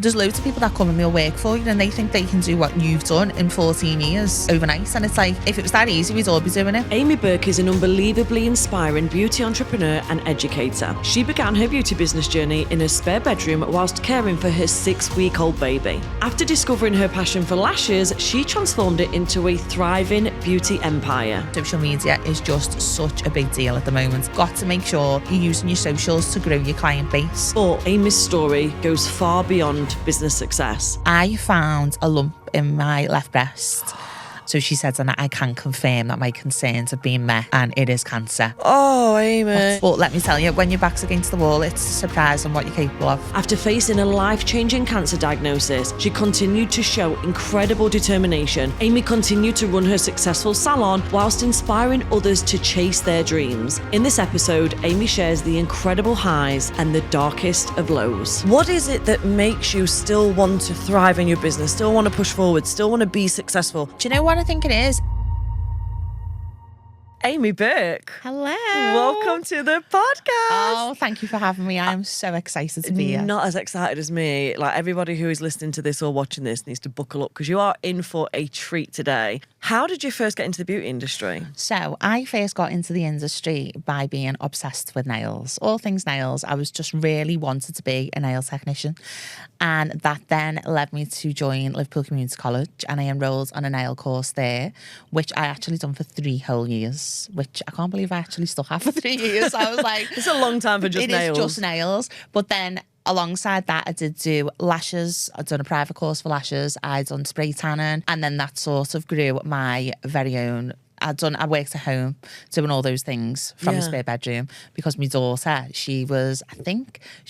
There's loads of people that come and they'll work for you and they think they can do what you've done in 14 years overnight. And it's like, if it was that easy, we'd all be doing it. Amy Burke is an unbelievably inspiring beauty entrepreneur and educator. She began her beauty business journey in her spare bedroom whilst caring for her 6-week-old baby. After discovering her passion for lashes, she transformed it into a thriving beauty empire. Social media is just such a big deal at the moment. Got to make sure you're using your socials to grow your client base. But Amy's story goes far beyond business success. I found a lump in my left breast. So she said, and I can confirm that my concerns have been met and it is cancer. Oh, Amy. But let me tell you, when your back's against the wall, it's surprising what you're capable of. After facing a life-changing cancer diagnosis, she continued to show incredible determination. Amy continued to run her successful salon whilst inspiring others to chase their dreams. In this episode, Amy shares the incredible highs and the darkest of lows. What is it that makes you still want to thrive in your business, still want to push forward, still want to be successful? Do you know what I think it is? Amy Burke. Hello. Welcome to the podcast. Oh, thank you for having me. I'm so excited to be here. Not as excited as me. Like, everybody who is listening to this or watching this needs to buckle up because you are in for a treat today. How did you first get into the beauty industry? So I first got into the industry by being obsessed with nails. All things nails. I was just really wanted to be a nail technician. And that then led me to join Liverpool Community College, and I enrolled on a nail course there, which I actually done for 3 whole years, which I can't believe I actually still have for 3 years. I was like... It's a long time for just nails. It is just nails. But then alongside that, I did do lashes. I'd done a private course for lashes. I'd done spray tanning. And then that sort of grew my very own... I worked at home doing all those things from the spare bedroom because my daughter, she was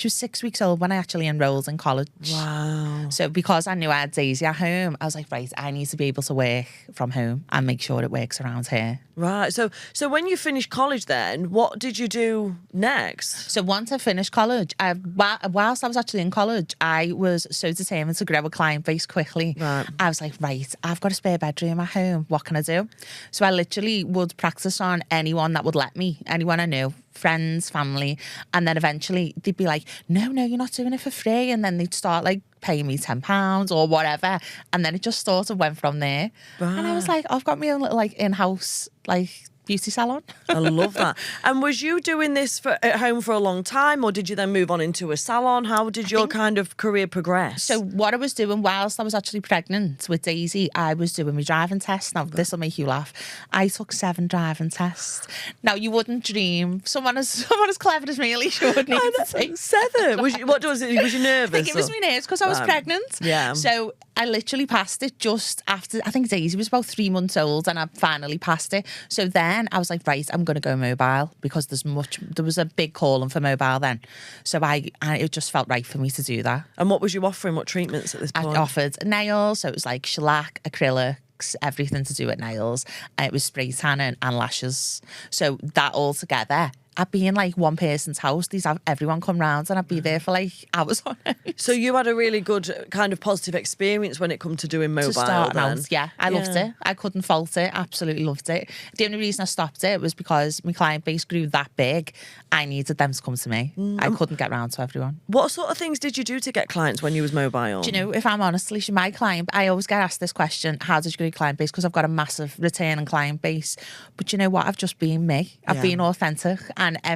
6 weeks old when I actually enrolled in college. Wow. So because I knew I had Daisy at home, I was like, right, I need to be able to work from home and make sure it works around here. Right. So when you finished college then, what did you do next? So once I finished college, whilst I was actually in college, I was so determined to grow a client base quickly. Right. I was like, right, I've got a spare bedroom at home. What can I do? So I literally would practice on anyone that would let me, anyone I knew, friends, family. And then eventually they'd be like, no, you're not doing it for free. And then they'd start like paying me £10 or whatever. And then it just sort of went from there. Right. And I was like, I've got my own little like in-house like beauty salon. I love that. And was you doing this at home for a long time, or did you then move on into a salon? How did your kind of career progress? So what I was doing whilst I was actually pregnant with Daisy, I was doing my driving test. Now, this will make you laugh. I took 7 driving tests. Now, you wouldn't dream. Someone as clever as me, at least you wouldn't need to take 7. Was you nervous? I think it was me nerves because I was pregnant. Yeah. So I literally passed it just after, I think Daisy was about 3 months old and I finally passed it. So then I was like, right, I'm going to go mobile because there was a big calling for mobile then. So it just felt right for me to do that. And what was you offering? What treatments at this point? I offered nails, so it was like shellac, acrylics, everything to do with nails. It was spray tanning and lashes. So that all together, I'd be in like one person's house. Everyone come round and I'd be there for like hours on it. So you had a really good kind of positive experience when it come to doing mobile. To start then? out, yeah. I loved it. I couldn't fault it. Absolutely loved it. The only reason I stopped it was because my client base grew that big. I needed them to come to me. I couldn't get round to everyone. What sort of things did you do to get clients when you was mobile? Do you know, if I'm honest, Alicia, my client, I always get asked this question, how did you grow your client base? Because I've got a massive returning client base. But you know what? I've just been me. I've been authentic. And I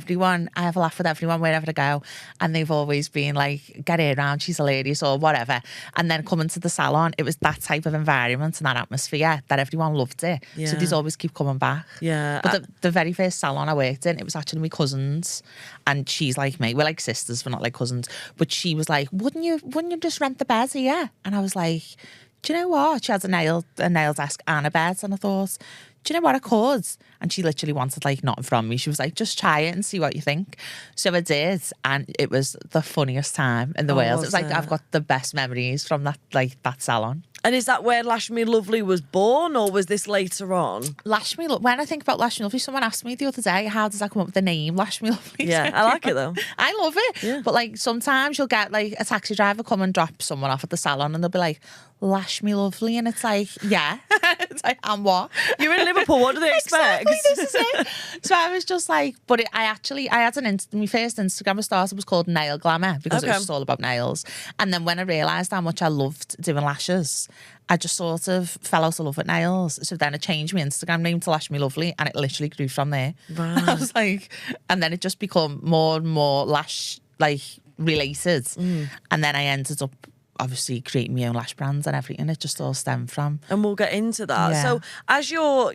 have a laugh with everyone wherever I go. And they've always been like, get her around, she's hilarious or whatever. And then coming to the salon, it was that type of environment and that atmosphere that everyone loved it. Yeah. So they'd always keep coming back. Yeah. But the very first salon I worked in, it was actually my cousins. And she's like me. We're like sisters, we're not like cousins. But she was like, wouldn't you just rent the bed here? And I was like, do you know what? She had a nail desk and a bed. And I thought, do you know what, I could? And she literally wanted like nothing from me. She was like, just try it and see what you think. So I did, and it was the funniest time in the world. It was like I've got the best memories from that salon. And is that where Lash Me Lovely was born, or was this later on? When I think about Lash Me Lovely, someone asked me the other day, how does I come up with the name Lash Me Lovely? Yeah, I like it though. I love it. Yeah. But like sometimes you'll get like a taxi driver come and drop someone off at the salon and they'll be like, Lash Me Lovely. And it's like, yeah. It's like, and what? You're in Liverpool, what do they expect? Exactly, this is it. So I was just like, but I had my first Instagram I started was called Nail Glamour because it was just all about nails. And then when I realised how much I loved doing lashes, I just sort of fell out of love with nails. So then I changed my Instagram name to Lash Me Lovely and it literally grew from there. Right. And I was like, and then it just become more and more lash like related. And then I ended up obviously creating my own lash brands and everything. It just all stemmed from. And we'll get into that. Yeah.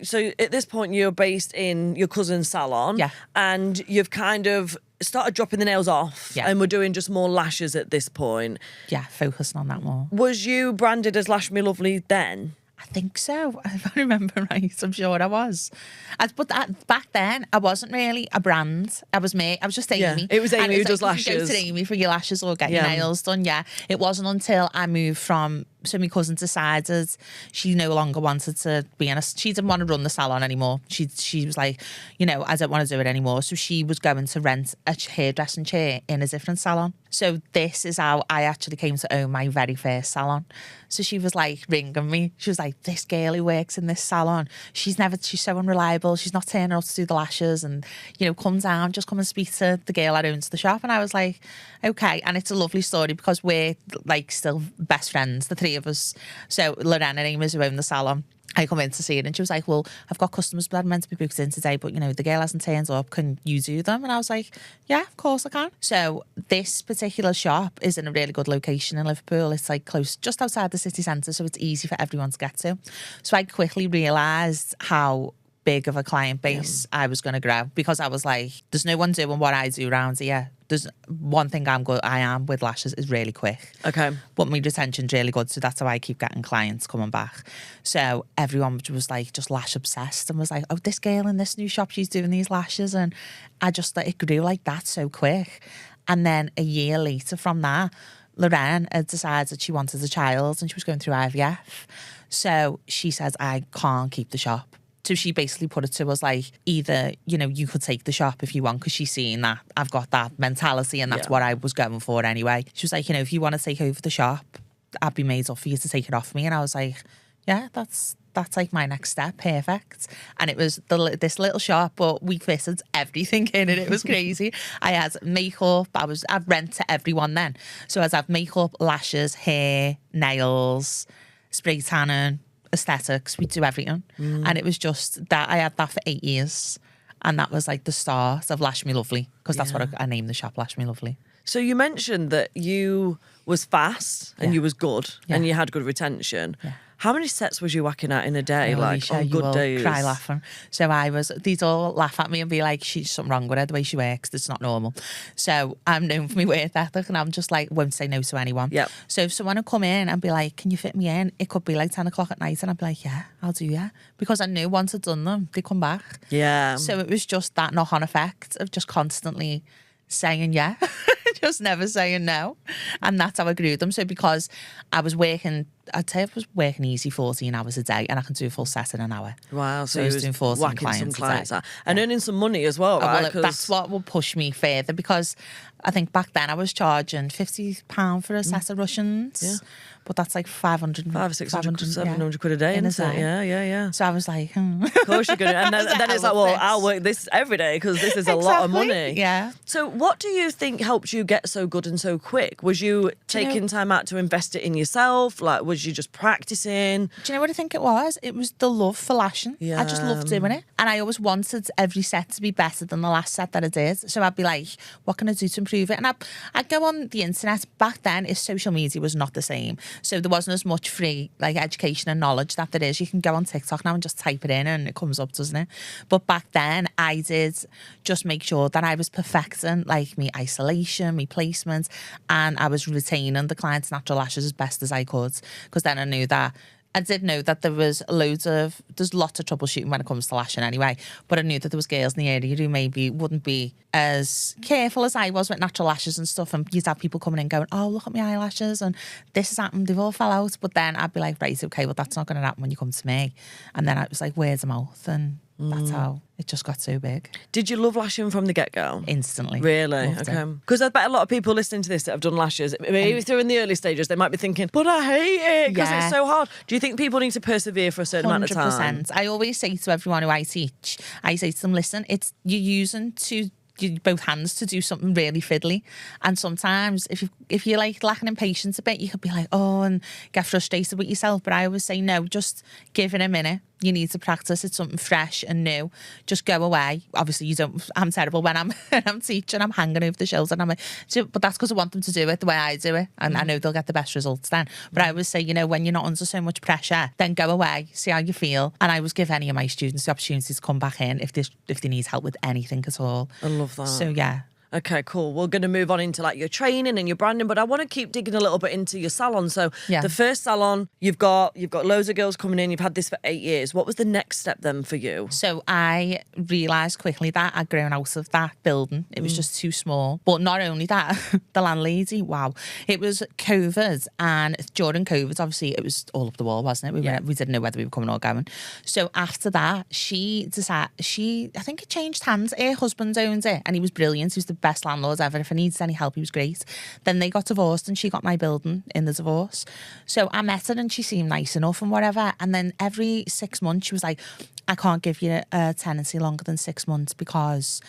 So at this point you're based in your cousin's salon. Yeah. And you've kind of started dropping the nails off. Yeah. And we're doing just more lashes at this point. Yeah, focusing on that more. Was you branded as Lash Me Lovely then? I think so. If I remember right, I'm sure I was. But back then, I wasn't really a brand. I was me. I was just Amy. Yeah, it was Amy and who was does like, you can lashes. go to Amy for your lashes or get your nails done. Yeah, it wasn't until I moved from. So my cousin decided she no longer wanted to be in a. She didn't want to run the salon anymore. She was like, you know, I don't want to do it anymore. So she was going to rent a hairdressing chair in a different salon. So this is how I actually came to own my very first salon. So she was like ringing me. She was like, this girl who works in this salon, she's so unreliable. She's not turning up to do the lashes and, you know, come down, just come and speak to the girl that owns the shop. And I was like, okay. And it's a lovely story because we're like still best friends, the three of us. So Lorraine and Amy who own the salon. I come in to see it and she was like, well, I've got customers that are meant to be booked in today, but, you know, the girl hasn't turned up. Can you do them? And I was like, yeah, of course I can. So this particular shop is in a really good location in Liverpool. It's like close, just outside the city centre, so it's easy for everyone to get to. So I quickly realised how big of a client base I was going to grow because I was like, there's no one doing what I do around here. There's one thing I am with lashes is really quick. Okay. But my retention's really good, so that's how I keep getting clients coming back. So everyone was like just lash obsessed and was like, oh, this girl in this new shop, she's doing these lashes. And I just thought it grew like that so quick. And then a year later from that, Lorraine had decided she wanted a child and she was going through IVF. So she says, I can't keep the shop. So she basically put it to us like, either, you know, you could take the shop if you want, because she's seen that I've got that mentality and that's what I was going for anyway. She was like, you know, if you want to take over the shop, I'd be made up for you to take it off me. And I was like, yeah, that's like my next step. Perfect. And it was this little shop, but we fitted everything in it. It was crazy. I had makeup. I'd rent to everyone then. So I'd have makeup, lashes, hair, nails, spray tanning, aesthetics. We do everything. And it was just that I had that for 8 years. And that was like the start of Lash Me Lovely, because that's what I named the shop, Lash Me Lovely. So you mentioned that you was fast and you was good and you had good retention. Yeah. How many sets was you whacking at in a day? Like on good days? Cry laughing. So these all laugh at me and be like, she's something wrong with her, the way she works, it's not normal. So I'm known for my work ethic and I'm just like, won't say no to anyone. Yep. So if someone would come in and be like, can you fit me in? It could be like 10 o'clock at night and I'd be like, yeah, I'll do yeah. Because I knew once I'd done them, they'd come back. Yeah. So it was just that knock-on effect of just constantly saying yeah, just never saying no. And that's how I grew them. So because I was working, I'd say I was working easy 14 hours a day and I can do a full set in an hour. Wow. So I was doing 14 clients out. And earning some money as well, right? Well, that's what will push me further, because I think back then I was charging £50 for a set of Russians. Yeah. But that's like 500, 600, 700 quid a day, isn't it? Yeah. So I was like, Of course you're going to. And then it's like, well, I'll work this every day because this is a lot of money. Yeah. So what do you think helped you get so good and so quick? Was you taking time out to invest it in yourself? Like, was you just practicing? Do you know what I think it was? It was the love for lashing. Yeah. I just loved doing it. And I always wanted every set to be better than the last set that I did. So I'd be like, what can I do to improve it? And I'd go on the internet. Back then, social media was not the same. So there wasn't as much free like education and knowledge that there is. You can go on TikTok now and just type it in and it comes up, doesn't it? But back then I did just make sure that I was perfecting like me isolation, me placement, and I was retaining the client's natural lashes as best as I could, because then I knew that I did know that there's lots of troubleshooting when it comes to lashing anyway, but I knew that there was girls in the area who maybe wouldn't be as careful as I was with natural lashes and stuff, and you'd have people coming in going, oh, look at my eyelashes and this has happened, they've all fell out. But then I'd be like, right, okay, well, that's not going to happen when you come to me. And then I was like, word of mouth, and that's how it just got so big. Did you love lashing from the get-go? Instantly. Really? Okay. Because I bet a lot of people listening to this that have done lashes, maybe if they're in the early stages, they might be thinking, but I hate it because it's so hard. Do you think people need to persevere for a certain amount of time? 100%. I always say to everyone who I teach, I say to them, listen, it's you're using both hands to do something really fiddly, and sometimes if you're like lacking in patience a bit, you could be like, oh, and get frustrated with yourself. But I always say, no, just give it a minute. You need to practice. It's something fresh and new. Just go away. Obviously, I'm terrible when I'm teaching. I'm hanging over the shelves, and I'm like, but that's because I want them to do it the way I do it, and I know they'll get the best results then. But I always say, when you're not under so much pressure, then go away, see how you feel. And I always give any of my students the opportunity to come back in if they need help with anything at all. I love that. So yeah. Okay, cool. We're going to move on into like your training and your branding, but I want to keep digging a little bit into your salon. So the first salon, you've got loads of girls coming in. You've had this for 8 years. What was the next step then for you? So I realised quickly that I'd grown out of that building. It was just too small. But not only that, the landlady, wow. It was COVID, and during COVID, obviously, it was all up the wall, wasn't it? We didn't know whether we were coming or going. So after that, she decided, I think it changed hands. Her husband owned it, and he was brilliant. He was the best landlord ever. If I needed any help, he was great. Then they got divorced, and she got my building in the divorce. So I met her, and she seemed nice enough and whatever. And then every 6 months, she was like, I can't give you a tenancy longer than 6 months because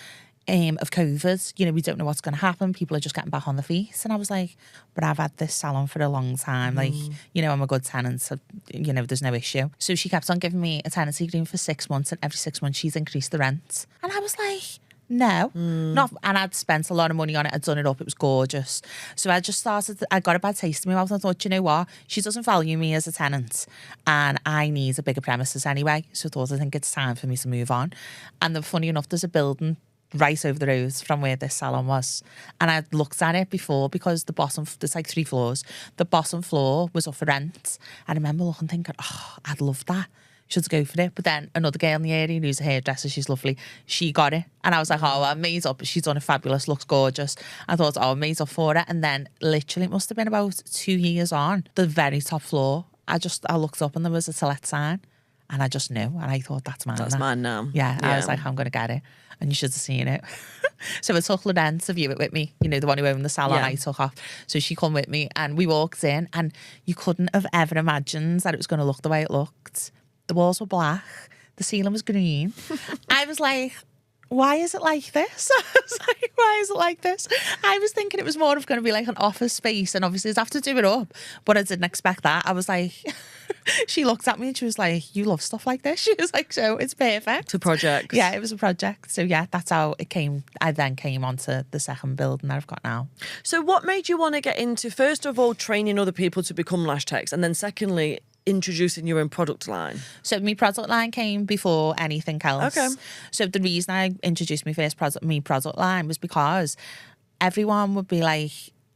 of COVID. We don't know what's going to happen. People are just getting back on the feet. And I was like, but I've had this salon for a long time. Like, I'm a good tenant. So, there's no issue. So she kept on giving me a tenancy agreement for 6 months, and every 6 months she's increased the rent. And I was like, no, not. And I'd spent a lot of money on it. I'd done it up. It was gorgeous. So I just started, I got a bad taste in my mouth. I thought, you know what? She doesn't value me as a tenant, and I need a bigger premises anyway. So I think it's time for me to move on. And funny enough, there's a building right over the road from where this salon was. And I'd looked at it before because there's like 3 floors. The bottom floor was up for rent. I remember looking thinking, oh, I'd love that. Should go for it. But then another girl in the area who's a hairdresser, she's lovely, she got it. And I was like, oh, I'm made up. She's done it fabulous, looks gorgeous. I thought, oh, I'm made up for it. And then literally it must have been about 2 years on, the very top floor, I looked up and there was a to let sign. And I just knew. And I thought, that's mine. That's mine now. Yeah. I was like, I'm going to get it. And you should have seen it. So I took Lorraine to view it with me, the one who owned the salon. I took off. So she come with me and we walked in, and you couldn't have ever imagined that it was going to look the way it looked. The walls were black. The ceiling was green. I was like, why is it like this? I was like, why is it like this? I was thinking it was more of going to be like an office space, and obviously I'd have to do it up. But I didn't expect that. I was like, she looked at me and she was like, you love stuff like this? She was like, so it's perfect. It's a project. Yeah, it was a project. So yeah, that's how it came. I then came onto the second building that I've got now. So what made you want to get into, first of all, training other people to become lash techs, and then secondly, introducing your own product line? So my product line came before anything else. Okay. So the reason I introduced my first product line was because everyone would be like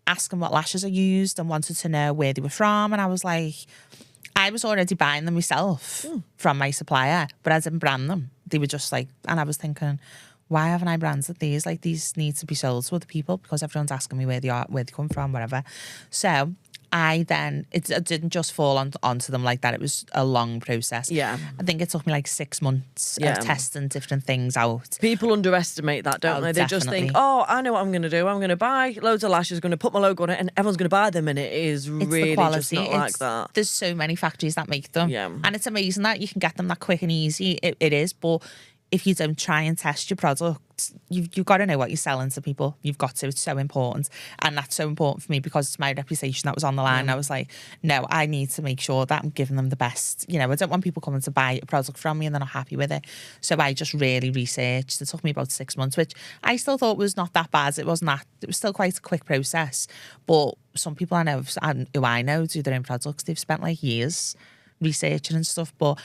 asking what lashes I used and wanted to know where they were from. And I was like, I was already buying them myself from my supplier, but I didn't brand them. They were just like, and I was thinking, why haven't I branded these? Like, these need to be sold to other people because everyone's asking me where they are, where they come from, whatever. So it didn't just fall onto them like that. It was a long process. Yeah. I think it took me like 6 months of testing different things out. People underestimate that, don't they? They just think, oh, I know what I'm going to do. I'm going to buy loads of lashes, going to put my logo on it, and everyone's going to buy them, and it is really just not like that. There's so many factories that make them. Yeah. And it's amazing that you can get them that quick and easy. It is, but if you don't try and test your product, you've got to know what you're selling to people. You've got to. It's so important. And that's so important for me because it's my reputation that was on the line. I was like, no, I need to make sure that I'm giving them the best. I don't want people coming to buy a product from me and they're not happy with it. So I just really researched. It took me about 6 months, which I still thought was not that bad. It wasn't that. It was still quite a quick process. But some people I know, who I know do their own products, they've spent like years researching and stuff. But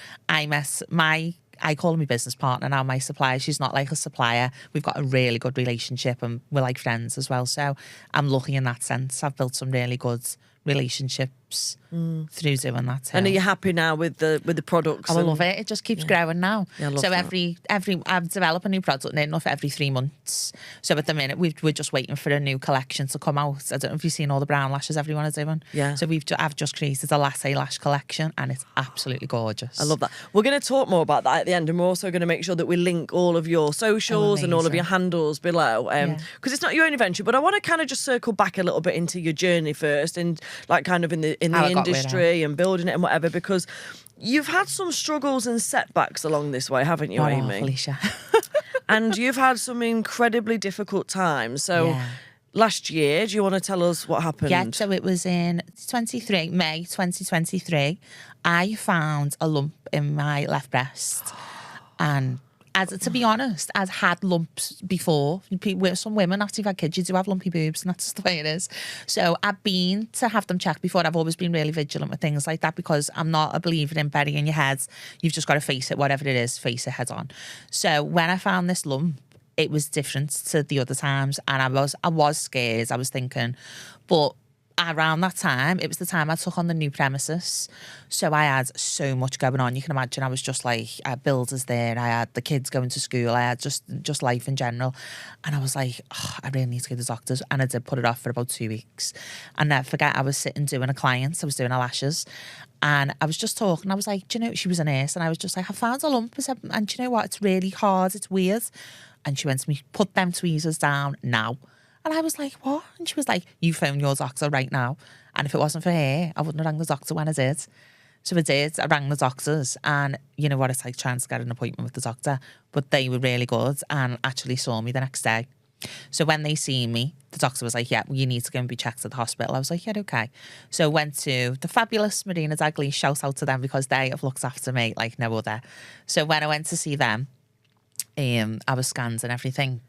I call her my business partner now, my supplier. She's not like a supplier. We've got a really good relationship and we're like friends as well. So I'm lucky in that sense. I've built some really good relationships boobs through doing that too. And are you happy now with the products? I love it. It just keeps growing now. Yeah, I love so that. every I've developed a new product near enough every 3 months. So at the minute we're just waiting for a new collection to come out. I don't know if you've seen all the brown lashes everyone is doing. Yeah. So I've just created a latte lash collection, and it's absolutely gorgeous. I love that. We're going to talk more about that at the end, and we're also going to make sure that we link all of your socials and all of your handles below, because it's not your own venture. But I want to kind of just circle back a little bit into your journey first, and like kind of in the industry and building it and whatever, because you've had some struggles and setbacks along this way, haven't you, Amy? Felicia. And you've had some incredibly difficult times. So last year, do you want to tell us what happened? Yeah, so it was in May 2023. I found a lump in my left breast. And to be honest, I'd had lumps before. Some women, after you've had kids, you do have lumpy boobs, and that's just the way it is. So I've been to have them checked before. I've always been really vigilant with things like that, because I'm not a believer in burying your head. You've just got to face it, whatever it is, face it head on. So when I found this lump, it was different to the other times, and I was scared. I was thinking, but around that time, it was the time I took on the new premises. So I had so much going on. You can imagine I was just like, I had builders there. I had the kids going to school. I had just life in general. And I was like, I really need to go to the doctors. And I did put it off for about 2 weeks. And I forget, I was sitting doing a client. I was doing her lashes. And I was just talking. I was like, do you know, she was a nurse. And I was just like, I found a lump. I said, and do you know what? It's really hard. It's weird. And she went to me, put them tweezers down now. And I was like, what? And she was like, you phone your doctor right now. And if it wasn't for her, I wouldn't have rang the doctor when I did. So I did. I rang the doctors, and you know what it's like trying to get an appointment with the doctor. But they were really good and actually saw me the next day. So when they seen me, the doctor was like, yeah, well, you need to go and be checked at the hospital. I was like, yeah, okay. So I went to the fabulous Marina Dagley. Shout out to them, because they have looked after me like no other. So when I went to see them, I was scanned and everything.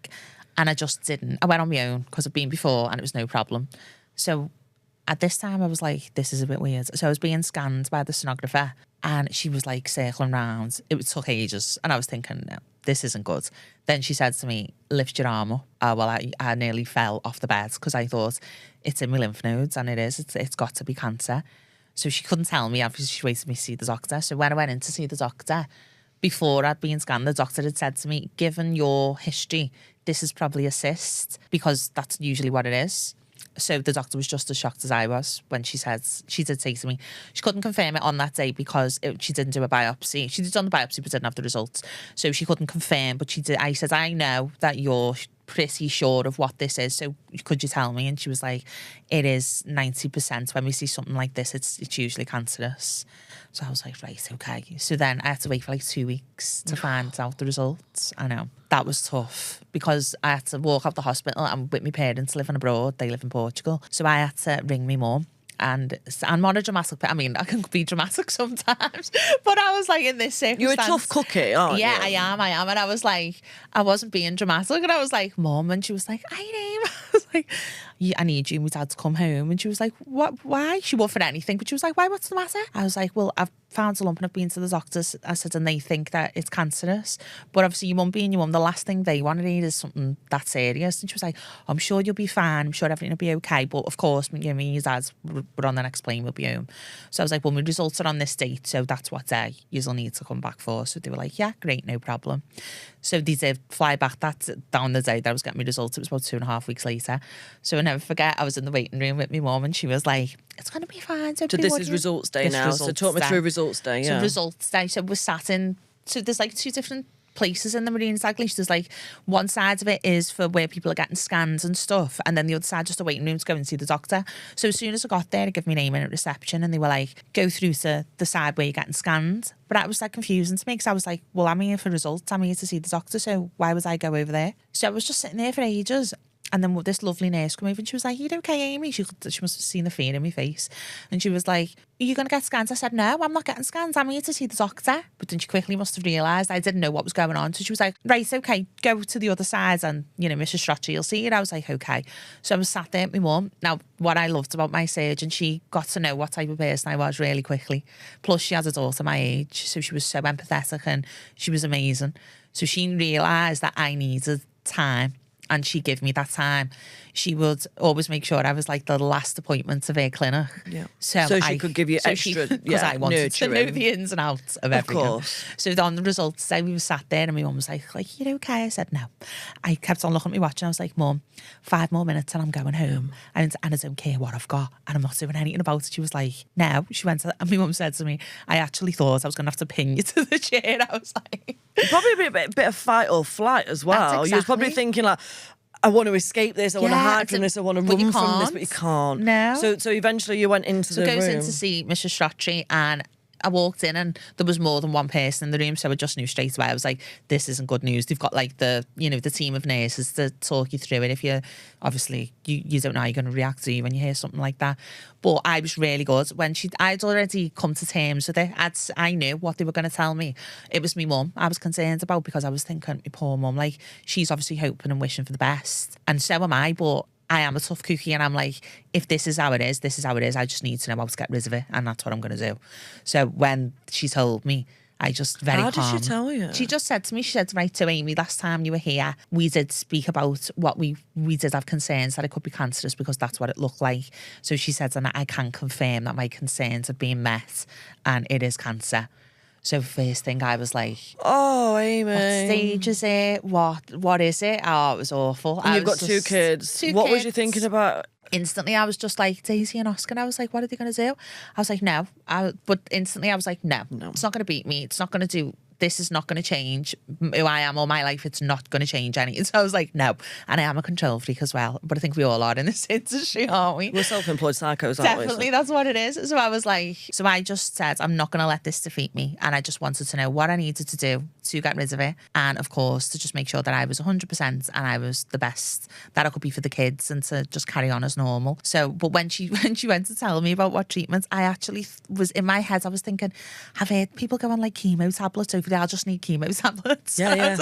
And I just didn't. I went on my own because I've been before and it was no problem. So at this time I was like, this is a bit weird. So I was being scanned by the sonographer, and she was like circling round. It took ages. And I was thinking, no, this isn't good. Then she said to me, lift your arm up. I nearly fell off the bed because I thought it's in my lymph nodes, and it is. It's got to be cancer. So she couldn't tell me. Obviously, she waited me to see the doctor. So when I went in to see the doctor, before I'd been scanned, the doctor had said to me, given your history, this is probably a cyst, because that's usually what it is. So the doctor was just as shocked as I was when she did say to me, she couldn't confirm it on that day because she didn't do a biopsy. She did done the biopsy but didn't have the results. So she couldn't confirm, but she did. I said, I know that you're pretty sure of what this is, so could you tell me? And she was like, it is 90%. When we see something like this, it's usually cancerous. So I was like, right, okay. So then I had to wait for like 2 weeks to find out the results. I know. That was tough because I had to walk out the hospital. I'm with my parents living abroad. They live in Portugal. So I had to ring my mum. And I'm not a dramatic, I mean, I can be dramatic sometimes, but I was like in this circumstance. You're a tough cookie, aren't you? Yeah, I am. And I was like, I wasn't being dramatic. And I was like, Mum. And she was like, I know. I was like, I need you and my dad to come home. And she was like, what? Why? She wasn't for anything. But she was like, why? What's the matter? I was like, well, I've found a lump and I've been to the doctors. I said, and they think that it's cancerous. But obviously your mum being your mum, the last thing they want to need is something that serious. And she was like, I'm sure you'll be fine. I'm sure everything will be okay. But of course, me and your dad were on the next plane, we'll be home. So I was like, well, my results are on this date. So that's what day you'll need to come back for. So they were like, yeah, great, no problem. So they did fly back down the day that I was getting my results. It was about 2.5 weeks later. So I never forget, I was in the waiting room with my mum and she was like, it's going to be fine. So this is results day now. So talk me through results day. Yeah. So results day. So we're sat in, so there's like 2 different places in the Marina Dagley. There's like one side of it is for where people are getting scans and stuff, and then the other side just a waiting room to go and see the doctor. So as soon as I got there, I gave my name in at reception and they were like, go through to the side where you're getting scanned. But that was like confusing to me because I was like, well, I'm here for results, I'm here to see the doctor, so why would I go over there? So I was just sitting there for ages. And then this lovely nurse came over and she was like, you okay, Amy? She must have seen the fear in my face. And she was like, are you going to get scans? I said, no, I'm not getting scans. I'm here to see the doctor. But then she quickly must have realised I didn't know what was going on. So she was like, right, okay, go to the other side and, you know, Mrs. Strotcher, you'll see it. I was like, okay. So I was sat there with my mum. Now, what I loved about my surgeon, she got to know what type of person I was really quickly. Plus, she had a daughter my age. So she was so empathetic and she was amazing. So she realised that I needed time. and she gave me that time, she would always make sure I was like the last appointment of her clinic. Yeah. So she could give you extra, because I wanted to know nurturing. the ins and outs of everything. course. So on the results day, we were sat there and my mum was like, you okay? I said, no. I kept on looking at my watch and I was like, Mum, 5 more minutes and I'm going home. And I don't care what I've got and I'm not doing anything about it. She was like, no. She went and my mum said to me, I actually thought I was going to have to pin you to the chair. I was like... Probably a bit of fight or flight as well. That's You was probably exactly. thinking like, I want to escape this, I want to Yeah, hide from this, I want to run from this, but you can't. No. So eventually you went into the room. So goes in to see Mrs. Strachey and I walked in and there was more than one person in the room, so I just knew straight away. I was like, this isn't good news. They've got like the team of nurses to talk you through it. If you obviously you don't know how you're going to react to you when you hear something like that. But I was really good when I'd already come to terms with it. I knew what they were going to tell me. It was me mum I was concerned about, because I was thinking, my poor mum, like she's obviously hoping and wishing for the best, and so am I. But I am a tough cookie and I'm like, if this is how it is, this is how it is. I just need to know how to get rid of it, and that's what I'm going to do. So when she told me, I just very calm. How did she tell you? She just said to me, she said, right, to Amy, last time you were here, we did speak about what we did have concerns that it could be cancerous because that's what it looked like. So she said, and I can confirm that my concerns have been met and it is cancer. So first thing I was like, oh, Amy. what stage is it? What is it? Oh, it was awful. And you've got 2 kids. Two What kids. was you thinking about? Instantly, I was just like, Daisy and Oscar. And I was like, what are they going to do? I was like, no. But instantly, I was like, no. It's not going to beat me. It's not going to do... This is not going to change who I am all my life. It's not going to change anything. So I was like, no. And I am a control freak as well. But I think we all are in this industry, aren't we? We're self-employed psychos, aren't we? Definitely, that's what it is. So I was like, so I just said, I'm not going to let this defeat me. And I just wanted to know what I needed to do to get rid of it. And of course, to just make sure that I was 100% and I was the best that I could be for the kids and to just carry on as normal. So, but when she went to tell me about what treatments, I actually was in my head, I was thinking, I've heard people go on like chemo tablets over there. I'll just need chemo tablets. Yeah.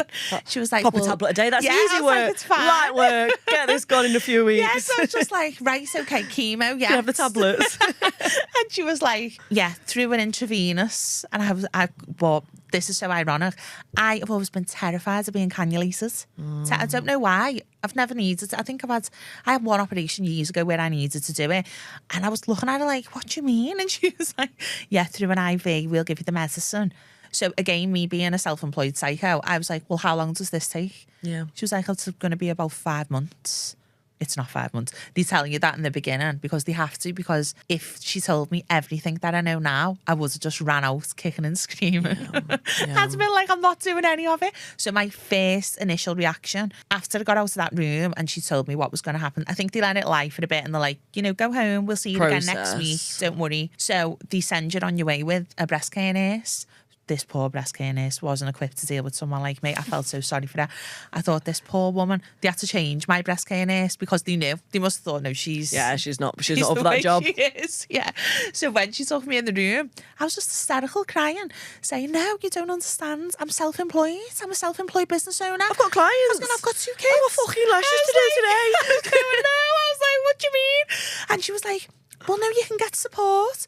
She was like, pop a tablet a day. That's easy I was work. like, it's fine. Light work. Get this gone in a few weeks. Yeah, so I was just like, right, okay, chemo, yeah. You have the tablets. And she was like, yeah, through an intravenous. And but this is so ironic. I have always been terrified of being cannulated. I don't know why. I've never needed it. I had one operation years ago where I needed to do it. And I was looking at her like, what do you mean? And she was like, yeah, through an IV, we'll give you the medicine. So again, me being a self-employed psycho, I was like, well, how long does this take? Yeah. She was like, it's going to be about 5 months. It's not 5 months. They're telling you that in the beginning because they have to, because if she told me everything that I know now, I would have just ran out kicking and screaming. Yeah. I'd been like, I'm not doing any of it. So my first initial reaction after I got out of that room and she told me what was going to happen, I think they let it lie for a bit and they're like, go home. We'll see you again next week. Don't worry. So they send you on your way with a breast care nurse. This poor breast care nurse wasn't equipped to deal with someone like me. I felt so sorry for her. I thought, this poor woman, they had to change my breast care nurse because they knew. They must have thought, no, she's not up for that job. She is, yeah. So when she took me in the room, I was just hysterical, crying, saying, no, you don't understand. I'm self-employed. I'm a self-employed business owner. I've got clients. I've got 2 kids. I've got fucking lashes to do today. I was going, no. I was like, what do you mean? And she was like, well, no, you can get support.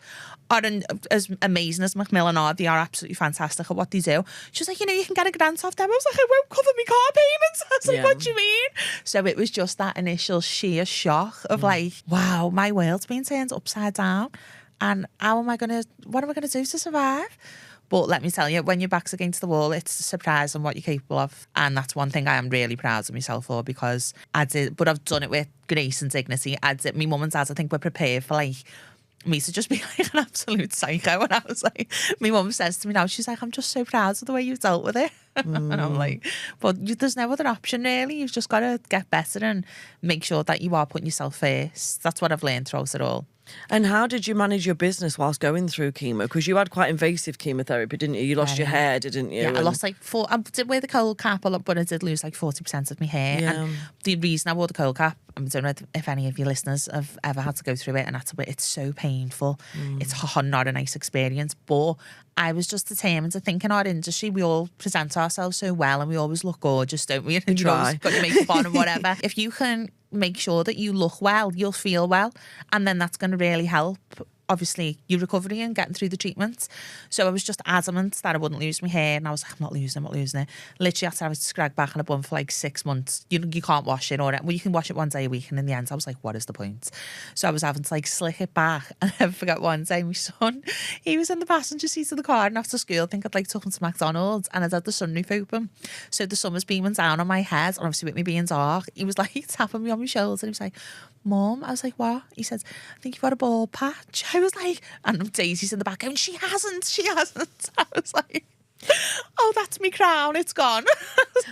As amazing as Macmillan are, they are absolutely fantastic at what they do. She was like, you can get a grant off them. I was like, I won't cover my car payments. I was like, what do you mean? So it was just that initial sheer shock of like, wow, my world's been turned upside down. And what am I going to do to survive? But let me tell you, when your back's against the wall, it's surprising what you're capable of. And that's one thing I am really proud of myself for, because but I've done it with grace and dignity. My mum and dad, I think, were prepared for like me to just be like an absolute psycho. And I was like, my mum says to me now, she's like, I'm just so proud of the way you've dealt with it. And I'm like, but there's no other option really. You've just got to get better and make sure that you are putting yourself first. That's what I've learned throughout it all. And how did you manage your business whilst going through chemo? Because you had quite invasive chemotherapy, didn't you? You lost your hair, didn't you? Yeah, I lost like 4. I did wear the cold cap a lot, but I did lose like 40% of my hair. Yeah. And the reason I wore the cold cap, I don't know if any of your listeners have ever had to go through it, and it's so painful. It's not a nice experience, but I was just determined. I think in our industry, we all present ourselves so well and we always look gorgeous, don't we? And try. got your makeup on and whatever. If you can make sure that you look well, you'll feel well, and then that's going to really help obviously your recovery and getting through the treatment. So I was just adamant that I wouldn't lose my hair, and I was like, I'm not losing it. Literally after I was scragged back in a bun for like 6 months, you can't wash it, well, you can wash it one day a week, and in the end I was like, what is the point? So I was having to like slick it back, and I forgot one day my son, he was in the passenger seat of the car, and after school I think I'd like took him to McDonald's, and I'd had the sunroof open, so the sun was beaming down on my head, and obviously with me being dark, he was like tapping me on my shoulder, and he was like, Mum, I was like, what? He said, I think you've got a bald patch. I was like, and Daisy's in the back going, she hasn't. I was like, oh, that's me crown, it's gone.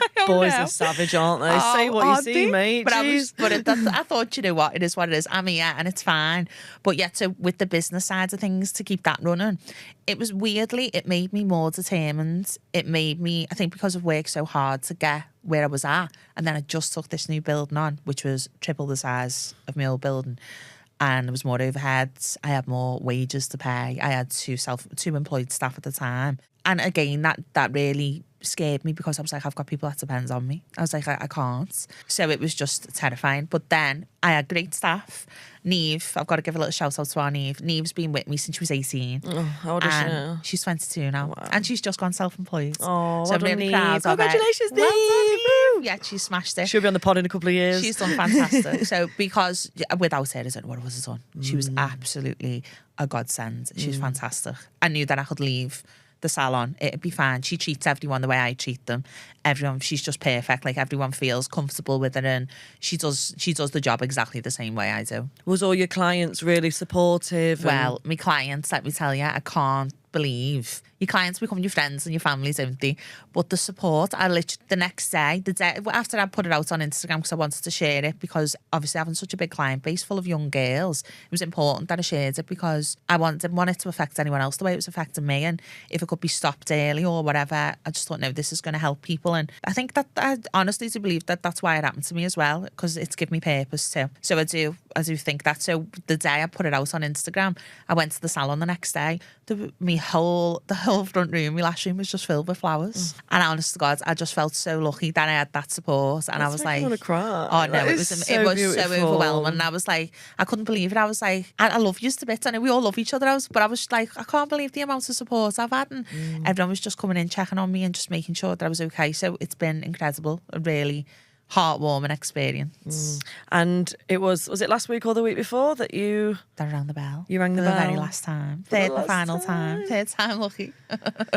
Like, oh, Boys no. are savage, aren't they? Say what you see, mate. But I thought, you know what, it is what it is. I'm here and it's fine. But yet, so with the business side of things, to keep that running, it was weirdly, it made me more determined. It made me, I think because I've worked so hard to get where I was at, and then I just took this new building on, which was triple the size of my old building. And there was more overheads. I had more wages to pay. I had two employed staff at the time. And again, that really scared me, because I was like, I've got people that depend on me. I was like, I can't. So it was just terrifying. But then I had great staff. Neve, I've got to give a little shout out to our Neve. Neve's been with me since she was 18. Oh, how old is she now? She's 22 now. Wow. And she's just gone self-employed. Oh, so well I'm really done, proud Neve. of her. Congratulations, Neve. Well done, yeah, she smashed it. She'll be on the pod in a couple of years. She's done fantastic. So because without her, I don't know what it was done. She was absolutely a godsend. She's fantastic. I knew that I could leave the salon, it'd be fine. She treats everyone the way I treat them. Everyone, she's just perfect. Like, everyone feels comfortable with her, and she does the job exactly the same way I do. Was all your clients really supportive? Well, my clients, let me tell you, I can't believe your clients become your friends and your families, don't they? But the support, I literally, the next day, after I put it out on Instagram, because I wanted to share it, because obviously having such a big client base full of young girls, it was important that I shared it, because I didn't want it to affect anyone else the way it was affecting me. And if it could be stopped early or whatever, I just thought, no, this is going to help people. And I think that I honestly do believe that that's why it happened to me as well, because it's given me purpose too. So I do think that. So the day I put it out on Instagram, I went to the salon the next day. The whole front room, my lash room was just filled with flowers. And honest to God, I just felt so lucky that I had that support. And I was like, I want to cry. Oh no, it was so overwhelming. And I was like, I couldn't believe it. I was like, I love you to bits. I know we all love each other. But I was like, I can't believe the amount of support I've had. And everyone was just coming in, checking on me and just making sure that I was okay. So it's been incredible. A really heartwarming experience. And it was it last week or the week before that you rang the bell? You rang the bell bell? The very last time. Third and final time. Third time lucky.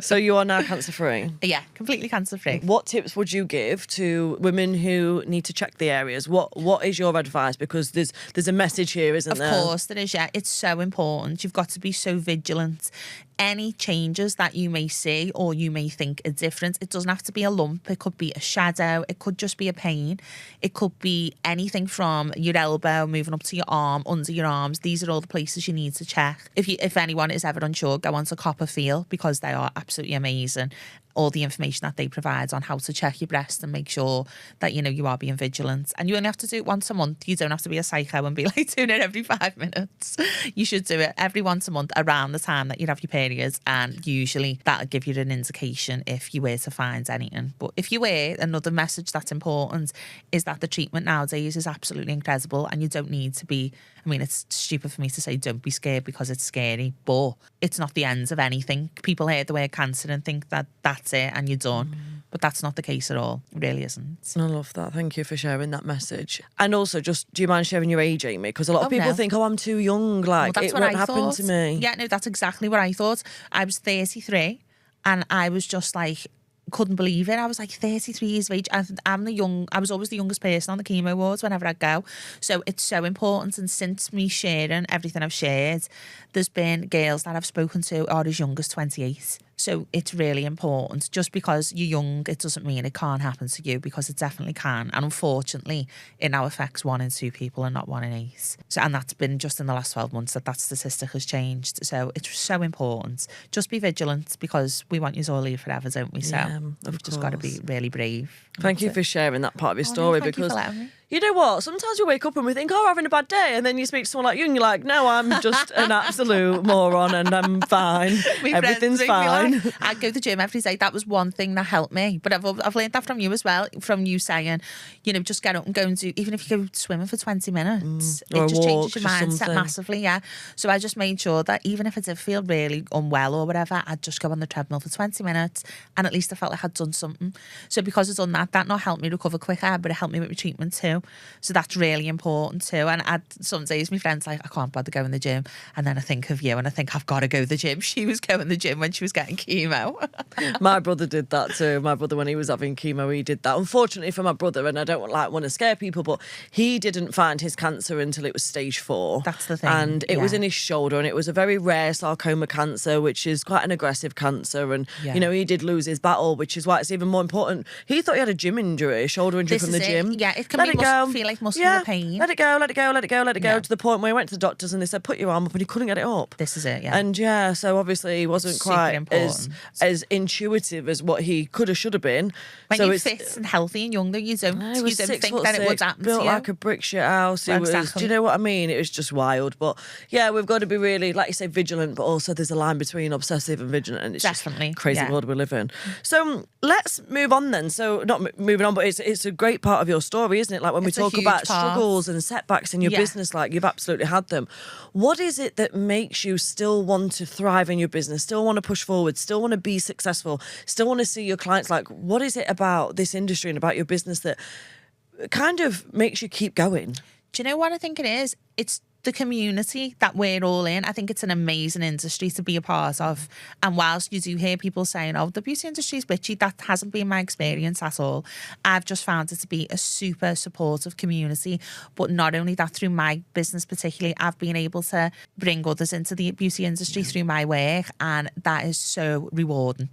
So you are now cancer free? Yeah, completely cancer free. What tips would you give to women who need to check the areas? What is your advice? Because there's a message here, isn't there? Of course there is, yeah. It's so important. You've got to be so vigilant. Any changes that you may see or you may think are different, it doesn't have to be a lump. It could be a shadow. It could just be a pain. It could be anything from your elbow moving up to your arm, under your arms. These are all the places you need to check. If anyone is ever unsure, go on to Copperfield, because they are absolutely amazing. All the information that they provide on how to check your breast and make sure that, you know, you are being vigilant. And you only have to do it once a month. You don't have to be a psycho and be like doing it every 5 minutes. You should do it every once a month around the time that you have your periods. And usually that'll give you an indication if you were to find anything. But if you were, another message that's important is that the treatment nowadays is absolutely incredible, and you don't need to be, I mean, it's stupid for me to say don't be scared because it's scary, but it's not the end of anything. People hear the word cancer and think that that's it and you're done. But that's not the case at all. It really isn't. I love that. Thank you for sharing that message. And also, just, do you mind sharing your age, Amy? Because a lot of people think, oh, I'm too young. Like, well, it won't happen to me. Yeah, no, that's exactly what I thought. I was 33 and I was just like, couldn't believe it. I was like 33 years of age. I was always the youngest person on the chemo wards whenever I'd go. So it's so important. And since me sharing everything I've shared, there's been girls that I've spoken to are as young as 28. So it's really important. Just because you're young, it doesn't mean it can't happen to you, because it definitely can. And unfortunately, it now affects 1 in 2 people and not 1 in 8. So, and that's been just in the last 12 months that statistic has changed. So it's so important. Just be vigilant, because we want you all to live forever, don't we? So we've just got to be really brave. Thank you for sharing that part of your story, thank you because for letting me. You know what? Sometimes we wake up and we think, I'm having a bad day. And then you speak to someone like you and you're like, no, I'm just an absolute moron and I'm fine. Everything's fine. I go to the gym every day. That was one thing that helped me. But I've learned that from you as well, from you saying, just get up and go and do, even if you go swimming for 20 minutes, it just changes your mindset massively, yeah. So I just made sure that even if I did feel really unwell or whatever, I'd just go on the treadmill for 20 minutes and at least I felt like I'd done something. So because I've done that not helped me recover quicker, but it helped me with my treatment too. So that's really important too. And some days my friend's like, I can't bother going to the gym. And then I think of you and I think I've got to go to the gym. She was going to the gym when she was getting chemo. My brother did that too. My brother, when he was having chemo, he did that. Unfortunately for my brother, and I don't want to scare people, but he didn't find his cancer until it was stage 4. That's the thing. And it was in his shoulder and it was a very rare sarcoma cancer, which is quite an aggressive cancer. And, he did lose his battle, which is why it's even more important. He thought he had a gym injury, a shoulder injury from the gym. Yeah, it can feel like muscular pain. Let it go, to the point where he went to the doctors and they said, put your arm up, and he couldn't get it up. This is it, yeah. And so obviously he wasn't quite as intuitive as what he could have, should have been. When you're fit and healthy and young, though, you don't think that it would happen to you. Built like a brick shit house. Do you know what I mean? It was just wild. But yeah, we've got to be really, like you say, vigilant, but also there's a line between obsessive and vigilant, and it's definitely just crazy world we live in. So let's move on then. So not moving on, but it's a great part of your story, isn't it? Like when we talk about struggles and setbacks in your business, like you've absolutely had them. What is it that makes you still want to thrive in your business, still want to push forward, still want to be successful, still want to see your clients? Like, what is it about this industry and about your business that kind of makes you keep going? Do you know what I think it is? It's the community that we're all in. I think it's an amazing industry to be a part of. And whilst you do hear people saying, the beauty industry is bitchy, that hasn't been my experience at all. I've just found it to be a super supportive community. But not only that, through my business particularly, I've been able to bring others into the beauty industry through my work, and that is so rewarding.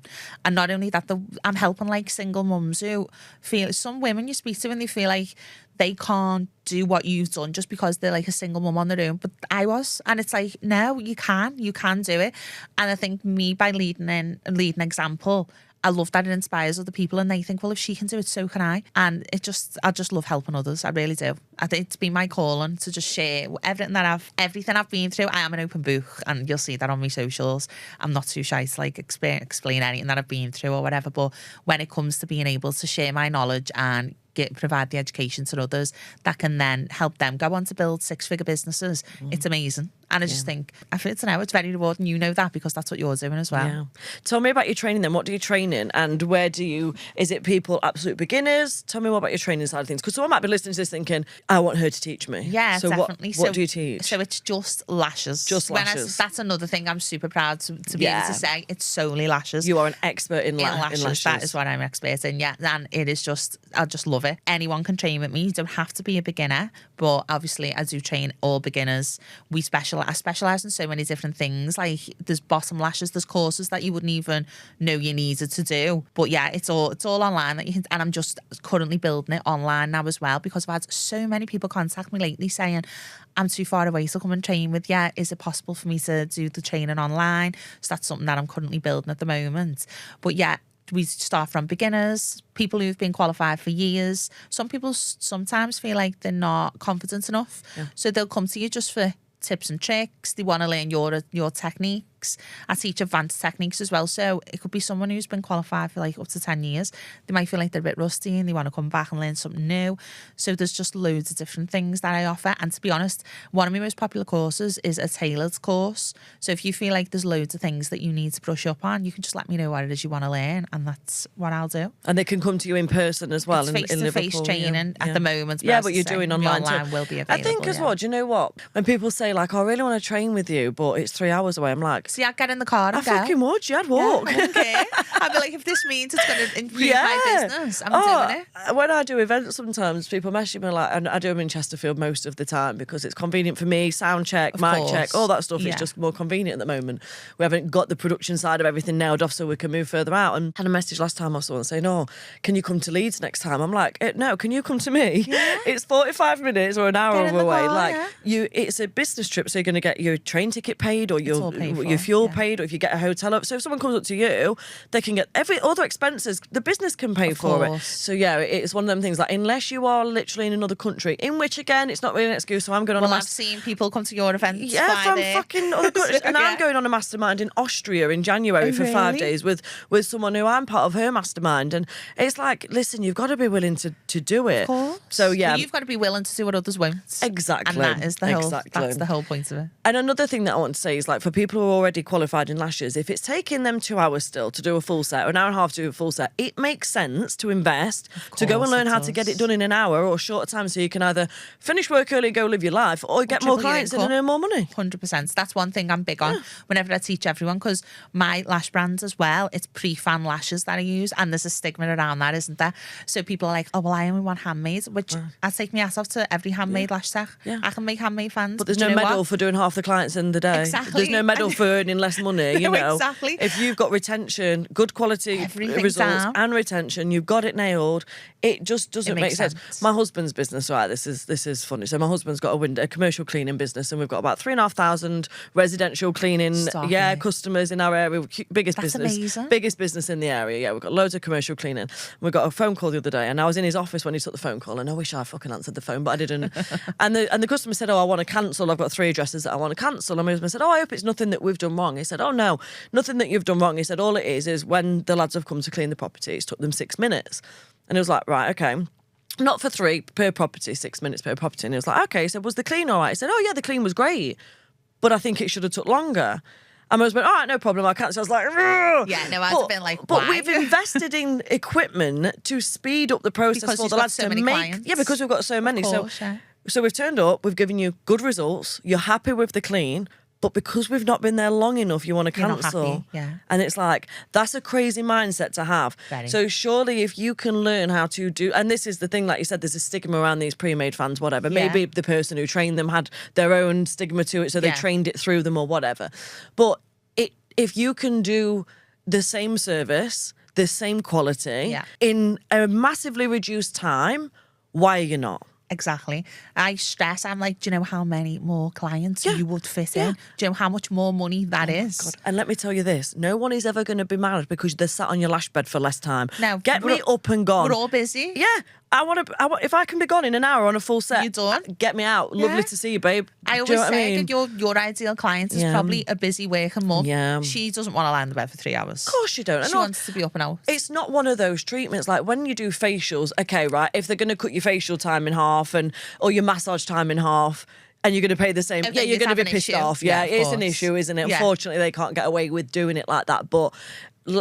And not only that, I'm helping like single mums who feel, some women you speak to and they feel like they can't do what you've done just because they're like a single mum on their own. But I was. And it's like, no, you can do it. And I think me, by leading an example, I love that it inspires other people and they think, well, if she can do it, so can I. And I just love helping others. I really do. I think it's been my calling to just share everything I've been through. I am an open book, and you'll see that on my socials. I'm not too shy to like explain anything that I've been through or whatever. But when it comes to being able to share my knowledge and provide the education to others that can then help them go on to build 6-figure businesses, it's amazing. And I just think, it's very rewarding. You know that because that's what you're doing as well. Yeah. Tell me about your training then. What do you train in, and is it people absolute beginners? Tell me more about your training side of things, because someone might be listening to this thinking, I want her to teach me. Yeah, so definitely. What do you teach? So it's just lashes. Just lashes. That's another thing I'm super proud to be able to say. It's solely lashes. You are an expert in lashes. That is what I'm expert in, yeah. And it is I just love it. Anyone can train with me. You don't have to be a beginner, but obviously I do train all beginners. I specialise in so many different things. Like there's bottom lashes, there's courses that you wouldn't even know you needed to do. But yeah, it's all online that you can, and I'm just currently building it online now as well, because I've had so many people contact me lately saying, I'm too far away to come and train with you. Is it possible for me to do the training online? So that's something that I'm currently building at the moment. But yeah, we start from beginners, people who've been qualified for years. Some people sometimes feel like they're not confident enough. Yeah. So they'll come to you just for tips and tricks. They want to learn your techniques. I teach advanced techniques as well. So it could be someone who's been qualified for like up to 10 years. They might feel like they're a bit rusty and they want to come back and learn something new. So there's just loads of different things that I offer. And to be honest, one of my most popular courses is a tailored course. So if you feel like there's loads of things that you need to brush up on, you can just let me know what it is you want to learn, and that's what I'll do. And they can come to you in person as well. It's face-to-face training at the moment. Yeah, but you're doing online too. Will be available. I think as well, do you know what? When people say like, I really want to train with you, but it's 3 hours away, I'm like, see, I'd get in the car and I fucking would. I'd walk. Yeah, okay. I'd be like, if this means it's going to improve my business, I'm doing it. When I do events, sometimes people message me like, and I do them in Chesterfield most of the time because it's convenient for me. Sound check, mic check, all that stuff is just more convenient at the moment. We haven't got the production side of everything nailed off, so we can move further out. And had a message last time off someone saying, "Oh, can you come to Leeds next time?" I'm like, "No, can you come to me?" Yeah. It's 45 minutes or an hour away. It's a business trip, so you're going to get your train ticket paid or your fuel paid, or if you get a hotel up. So if someone comes up to you, they can get every other expenses. The business can pay for it. So yeah, it's one of them things. Like unless you are literally in another country, in which again, it's not really an excuse. So I'm going on. I've seen people come to your events. Yeah, from fucking other countries, and I'm going on a mastermind in Austria in January for 5 days with someone who I'm part of her mastermind, and it's like, listen, you've got to be willing to do it. Of course. So yeah, but you've got to be willing to do what others won't. Exactly, and that is the whole. That's the whole point of it. And another thing that I want to say is, like, for people who are already qualified in lashes, if it's taking them 2 hours still to do a full set, or an hour and a half to do a full set, it makes sense to invest, to go and learn how to get it done in an hour or shorter time, so you can either finish work early, go live your life, or get more clients in and earn more money. 100%. That's one thing I'm big on whenever I teach everyone, because my lash brand as well, it's pre-fan lashes that I use, and there's a stigma around that, isn't there? So people are like, oh, well, I only want handmade, which I take my ass off to every handmade lash tech. I can make handmade fans. But there's no medal for doing half the clients in the day. Exactly. There's no medal for earning less money, you know. Exactly. If you've got retention, good quality results and retention, you've got it nailed. It just doesn't make sense. My husband's business, right, this is funny. So my husband's got a commercial cleaning business, and we've got about 3,500 residential cleaning customers in our area. Biggest business in the area. Yeah, we've got loads of commercial cleaning. We got a phone call the other day, and I was in his office when he took the phone call, and I wish I fucking answered the phone, but I didn't. and the customer said, oh, I want to cancel. I've got 3 addresses that I want to cancel. And my husband said, oh, I hope it's nothing that we've done wrong. He said, oh, no, nothing that you've done wrong. He said, all it is when the lads have come to clean the property, it's took them 6 minutes. And he was like, right, okay. Not for 3 per property, 6 minutes per property. And he was like, okay. He said, was the clean all right? He said, oh, yeah, the clean was great, but I think it should have took longer. And my husband, all right, no problem, I'll cancel. I was like, ugh. Yeah, no, I'd have been like, but we've invested in equipment to speed up the process for the lads to make. Clients. Yeah, because we've got so many. So we've turned up, we've given you good results, you're happy with the clean, but because we've not been there long enough, you want to cancel. And it's like, that's a crazy mindset to have. So surely if you can learn how to do, and this is the thing, like you said, there's a stigma around these pre-made fans, whatever. Maybe the person who trained them had their own stigma to it, so they trained it through them or whatever. But if you can do the same service, the same quality, in a massively reduced time, why are you not? Exactly. I stress, I'm like, do you know how many more clients you would fit in? Do you know how much more money that is? God. And let me tell you this, no one is ever going to be mad because they're sat on your lash bed for less time. No, Get me up and gone. We're all busy. Yeah. I want if I can be gone in an hour on a full set, you're done. Get me out. Lovely to see you, babe. I always say that your ideal client is probably a busy working mum. Yeah. She doesn't want to lie in the bed for 3 hours. Of course you don't. She wants to be up and out. It's not one of those treatments like when you do facials, okay, right, if they're going to cut your facial time in half or your massage time in half, and you're going to pay the same. Yeah, you're going to be pissed off. Yeah, it's an issue, isn't it? Yeah. Unfortunately, they can't get away with doing it like that. But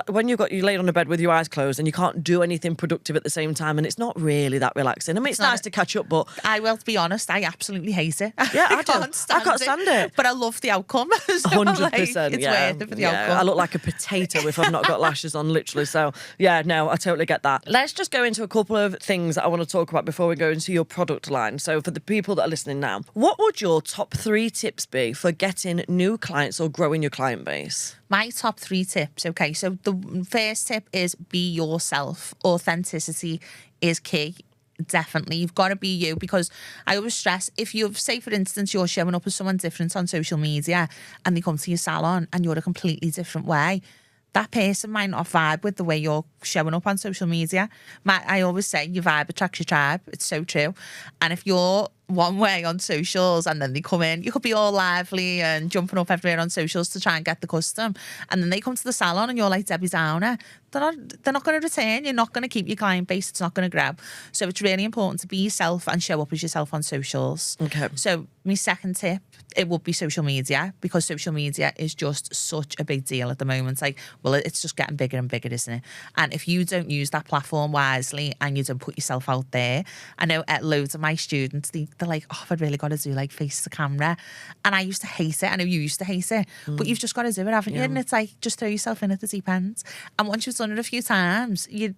when you laid on the bed with your eyes closed and you can't do anything productive at the same time, and it's not really that relaxing. I mean, it's nice to catch up, but I will be honest, I absolutely hate it. Yeah, I can't stand it. But I love the outcome. 100%. It's worth it for the outcome. I look like a potato if I've not got lashes on, literally. So yeah, no, I totally get that. Let's just go into a couple of things that I want to talk about before we go into your product line. So for the people that are listening now, what would your top 3 tips be for getting new clients or growing your client base? My top 3 tips. Okay, so the first tip is be yourself. Authenticity is key. Definitely. You've got to be you, because I always stress, if you say, for instance, you're showing up as someone different on social media and they come to your salon and you're a completely different way, that person might not vibe with the way you're showing up on social media. I always say your vibe attracts your tribe. It's so true. And if you're one way on socials and then they come in, you could be all lively and jumping up everywhere on socials to try and get the custom, and then they come to the salon and you're like Debbie Downer, they're not going to return. You're not going to keep your client base. It's not going to grow. So it's really important to be yourself and show up as yourself on socials. Okay. So my second tip, it would be social media, because social media is just such a big deal at the moment. Like, well, it's just getting bigger and bigger, isn't it? And if you don't use that platform wisely and you don't put yourself out there, I know at loads of my students, they're like, oh, I've really got to do like face to camera. And I used to hate it. I know you used to hate it, but you've just got to do it, haven't you? And it's like, just throw yourself in at the deep end. And once you've done it a few times, you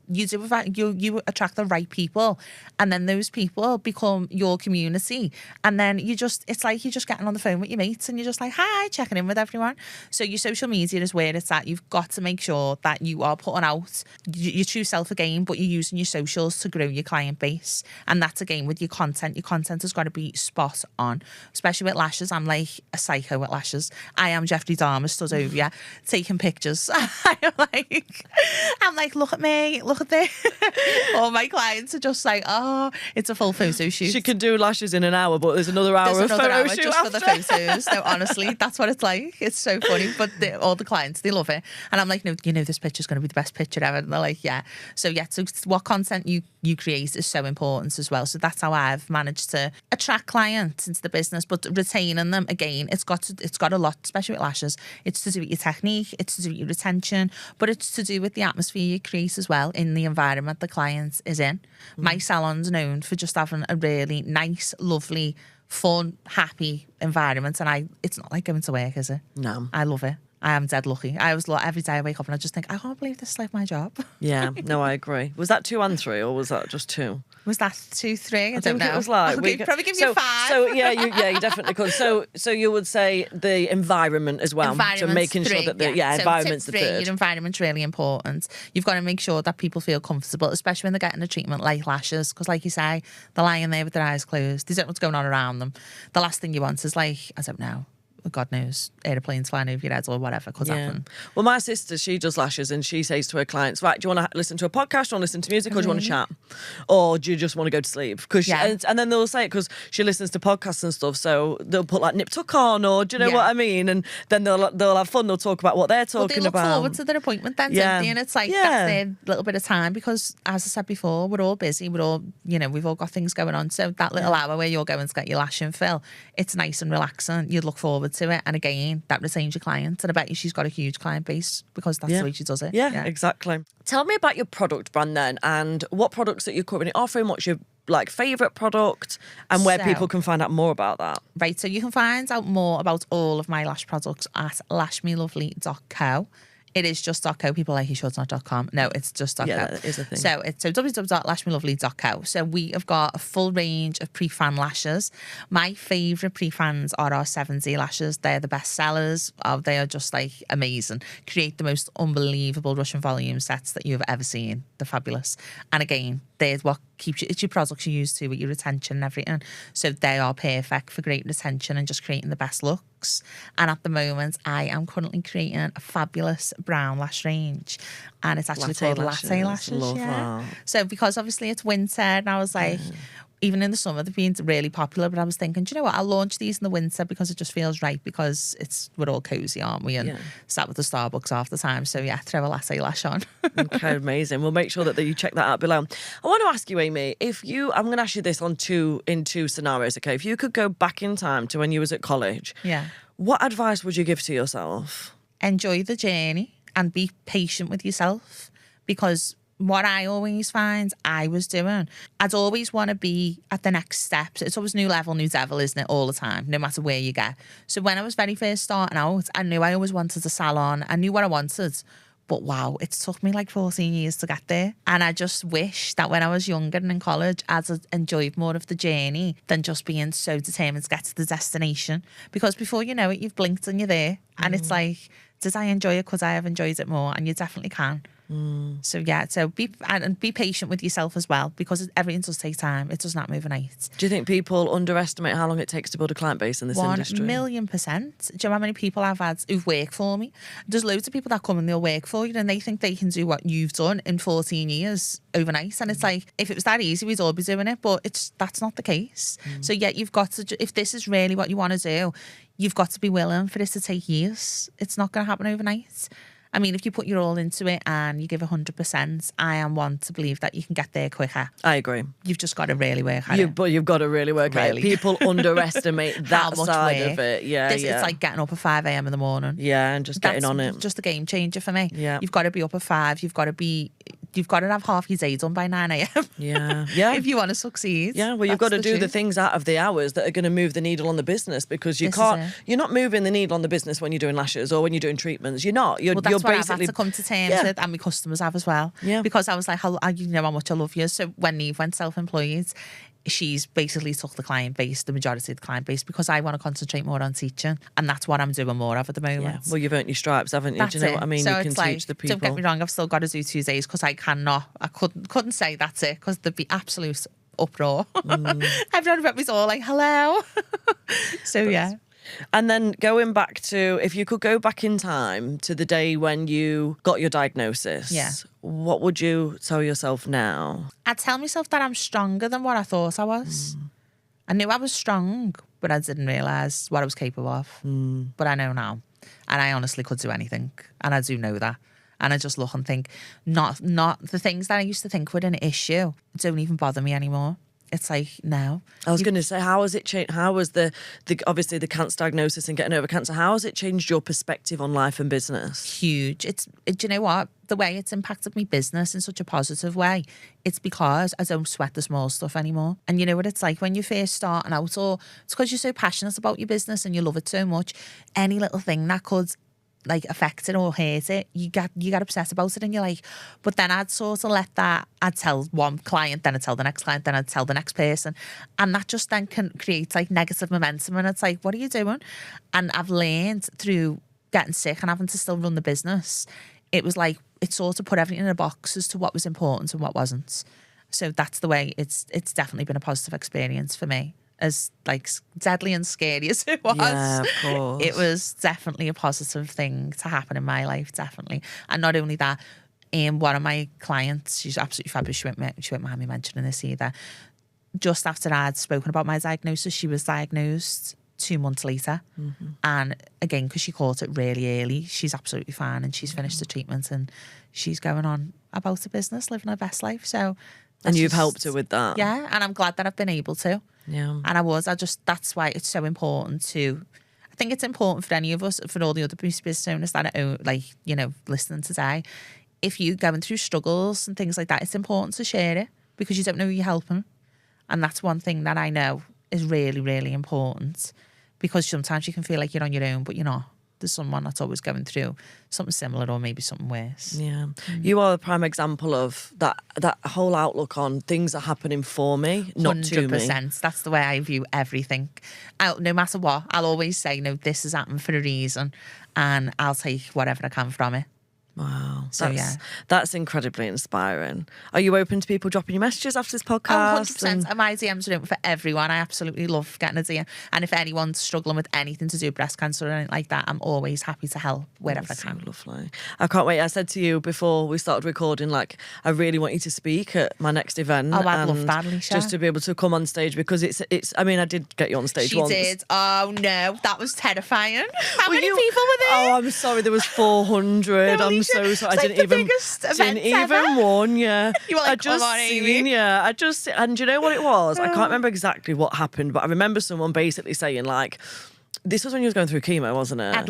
attract the right people. And then those people become your community. And then it's like you're just getting on the phone with your mates and you're just like, hi, checking in with everyone. So your social media is where it's at. You've got to make sure that you are putting out your true self again, but you're using your socials to grow your client base. And that's again with your content. Your content has got to be spot on, especially with lashes. I'm like a psycho with lashes. I am Jeffrey Dahmer stood over you, taking pictures. I'm like, look at me, look at this. All my clients are just like, oh, it's a full photo shoot. She can do lashes in an hour, but there's another hour of photo shoot just after. For the photos. No, honestly, that's what it's like. It's so funny. But all the clients, they love it. And I'm like, no, you know, this picture's going to be the best picture ever. And they're like, yeah. So what content you create is so important as well. So that's how I've managed to attract clients into the business, but retaining them, again, it's got a lot, especially with lashes. It's to do with your technique, it's to do with your retention, but it's to do with the atmosphere you create as well in the environment the client is in. My salon's known for just having a really nice, lovely, fun, happy environment, and it's not like going to work, is it? No. I love it. I am dead lucky. I always every day I wake up and I just think, I can't believe this is like my job. Yeah, no, I agree. Was that 2 and 3, or was that just 2? Was that 2, 3? I don't know. It was like probably give you 5. So you definitely could. So you would say the environment as well. So making sure that environment's the third. Your environment's really important. You've got to make sure that people feel comfortable, especially when they're getting a treatment like lashes, because like you say, they're lying there with their eyes closed. They don't know what's going on around them. The last thing you want is like, I don't know, God knows, airplanes flying over your head or whatever could happen. Well, my sister, she does lashes, and she says to her clients, right, do you want to listen to a podcast, do you want to listen to music, or do you want to chat? Or do you just want to go to sleep? And then they'll say it because she listens to podcasts and stuff, so they'll put like Nip Tuck on, or do you know what I mean? And then they'll have fun, they'll talk about what they're talking about. They look forward to their appointment then, don't they? And it's like, that's their little bit of time, because as I said before, we're all busy, we're all, you know, we've all got things going on. So that little hour where you're going to get your lash and fill, it's nice and relaxing. You look forward to it. And again, that retains your clients, and I bet you she's got a huge client base because that's the way she does it. Yeah, exactly. Tell me about your product brand then, and what products that you're currently offering, what's your favourite product, and where people can find out more about that. Right, so you can find out more about all of my lash products at lashmelovely.co. It is just .co. People are like, you sure it's not .com? No, it's just .co. Yeah, that is a thing. So it's www.lashmelovely.co. So we have got a full range of pre-fan lashes. My favourite pre-fans are our 7Z lashes. They're the best sellers. They are just like amazing. Create the most unbelievable Russian volume sets that you've ever seen. They're fabulous. And again, there's what keeps you, it's your products you use to with your retention and everything. So they are perfect for great retention and just creating the best looks. And at the moment, I am currently creating a fabulous brown lash range, and it's actually called Latte Lashes. Love that. So because obviously it's winter, and I was like, even in the summer they've been really popular, but I was thinking, do you know what, I'll launch these in the winter because it just feels right, because we're all cozy, aren't we, and sat with the Starbucks half the time. So yeah, throw a Latte Lash on. Okay, amazing. We'll make sure that you check that out below. I want to ask you, Amy, I'm going to ask you this in two scenarios, okay? If you could go back in time to when you was at college, what advice would you give to yourself? Enjoy the journey and be patient with yourself, because what I always find I was doing, I'd always want to be at the next step. It's always new level, new devil, isn't it? All the time, no matter where you get. So when I was very first starting out, I knew I always wanted a salon. I knew what I wanted. But wow, it took me like 14 years to get there. And I just wish that when I was younger and in college, I'd enjoyed more of the journey than just being so determined to get to the destination. Because before you know it, you've blinked and you're there. And it's like, did I enjoy it? Could I have enjoyed it more? And you definitely can. So yeah, so be patient with yourself as well, because everything does take time. It does not move overnight. Do you think people underestimate how long it takes to build a client base in this industry? 1,000,000%. Do you know how many people I've had who've worked for me? There's loads of people that come and they'll work for you, and they think they can do what you've done in 14 years overnight. And it's like, if it was that easy, we'd all be doing it, but that's not the case. So yeah, you've got to, if this is really what you want to do, you've got to be willing for this to take years. It's not going to happen overnight. I mean, if you put your all into it and you give 100%, I am one to believe that you can get there quicker. I agree. You've just got to really work at it. But you've got to really work at it. People underestimate that side of it. It's like getting up at 5 a.m. in the morning. Yeah, and just getting on it. Just a game changer for me. Yeah. You've got to be up at 5. You've got to have half your day done by 9 a.m. Yeah. If you want to succeed. Yeah, well, you've got to do the things out of the hours that are going to move the needle on the business, because you're not moving the needle on the business when you're doing lashes or when you're doing treatments. You're not. You're that's what basically... I've had to come to terms with, and my customers have as well. Yeah. Because I was like, you know how much I love you. So when Neve went self-employed, she's basically took the client base, the majority of the client base, because I want to concentrate more on teaching, and that's what I'm doing more of at the moment. Yeah. Well, you've earned your stripes, haven't you? That's do you know what I mean? So you can teach the people. Don't get me wrong, I've still got to do Tuesdays because I couldn't say that's it, because there'd be absolute uproar. Everyone around me's all like, hello. So yeah. And then going back to, if you could go back in time to the day when you got your diagnosis, what would you tell yourself now? I'd tell myself that I'm stronger than what I thought I was. I knew I was strong, but I didn't realise what I was capable of. But I know now. And I honestly could do anything. And I do know that. And I just look and think, not the things that I used to think were an issue don't even bother me anymore. It's like, no. I was going to say, how has it changed? How was the obviously the cancer diagnosis and getting over cancer, how has it changed your perspective on life and business? Huge. Do you know what? The way it's impacted my business in such a positive way, it's because I don't sweat the small stuff anymore. And you know what it's like when you first starting out, or it's because you're so passionate about your business and you love it so much, any little thing that could like affect it or hurt it, you get upset about it, and you're like, but then I'd sort of let that, I'd tell one client, then I'd tell the next client, then I'd tell the next person, and that just then can create like negative momentum, and it's like, what are you doing? And I've learned through getting sick and having to still run the business, it was like, it sort of put everything in a box as to what was important and what wasn't. So that's the way it's definitely been a positive experience for me. As like deadly and scary as it was, of course, it was definitely a positive thing to happen in my life, definitely. And not only that, one of my clients, she's absolutely fabulous. She won't mind me mentioning this either. Just after I'd spoken about my diagnosis, she was diagnosed 2 months later, and again, because she caught it really early, she's absolutely fine, and she's finished the treatment, and she's going on about her business, living her best life. So, and you've helped her with that, yeah. And I'm glad that I've been able to. Yeah. And that's why it's so important I think it's important for any of us, for all the other business owners that are, like, you know, listening today. If you're going through struggles and things like that, it's important to share it, because you don't know who you're helping. And that's one thing that I know is really, really important, because sometimes you can feel like you're on your own, but you're not. There's someone that's always going through something similar or maybe something worse. Yeah. You are a prime example of that whole outlook on things are happening for me, not 100%, to me. 100%. That's the way I view everything. No matter what, I'll always say, no, this has happened for a reason, and I'll take whatever I can from it. Wow. So that's incredibly inspiring. Are you open to people dropping you messages after this podcast? 100%. And my DMs are open for everyone. I absolutely love getting a DM. And if anyone's struggling with anything to do with breast cancer or anything like that, I'm always happy to help wherever I can. So lovely. I can't wait. I said to you before we started recording, like, I really want you to speak at my next event. Oh, I'd love that, Alicia. Just to be able to come on stage, because it's. I mean, I did get you on stage once. She did. Oh no, that was terrifying. How many people were there? Oh, I'm sorry. There was 400. No, I'm so sorry. I didn't even warn you. You were like, I just come on, Amy. And do you know what it was? I can't remember exactly what happened, but I remember someone basically saying, like, this was when you was going through chemo, wasn't it? I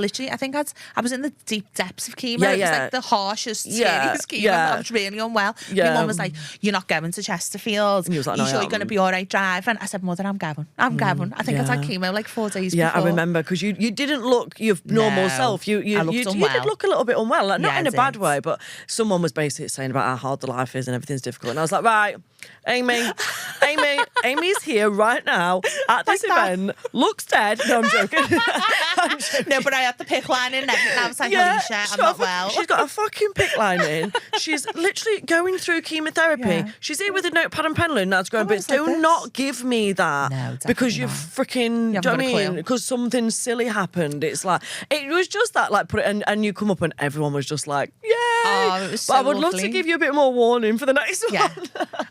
was in the deep depths of chemo. Yeah, it was like the harshest, scariest chemo. I was really unwell. Yeah. My mum was like, you're not going to Chesterfield. And you was like, you sure you're going to be all right driving? I said, Mother, I'm going. I think I'd had chemo like 4 days before. Yeah, I remember, because you didn't look your normal self. You unwell. You did look a little bit unwell, like, not in a bad way, but someone was basically saying about how hard the life is and everything's difficult. And I was like, right, Amy's here right now at this event, looks dead. No, I'm joking. No, but I had the pick line in and everything. I was like, Alicia, I'm not well. She's got a fucking pick line in. She's literally going through chemotherapy. Yeah. She's here with a notepad and pen now to go, but do not give me that, because you're freaking, do you know what I mean? Because something silly happened. It's like, it was just that, like, put it, and you come up and everyone was just like, yay! Oh, it was so but I would love to give you a bit more warning for the next one. Yeah.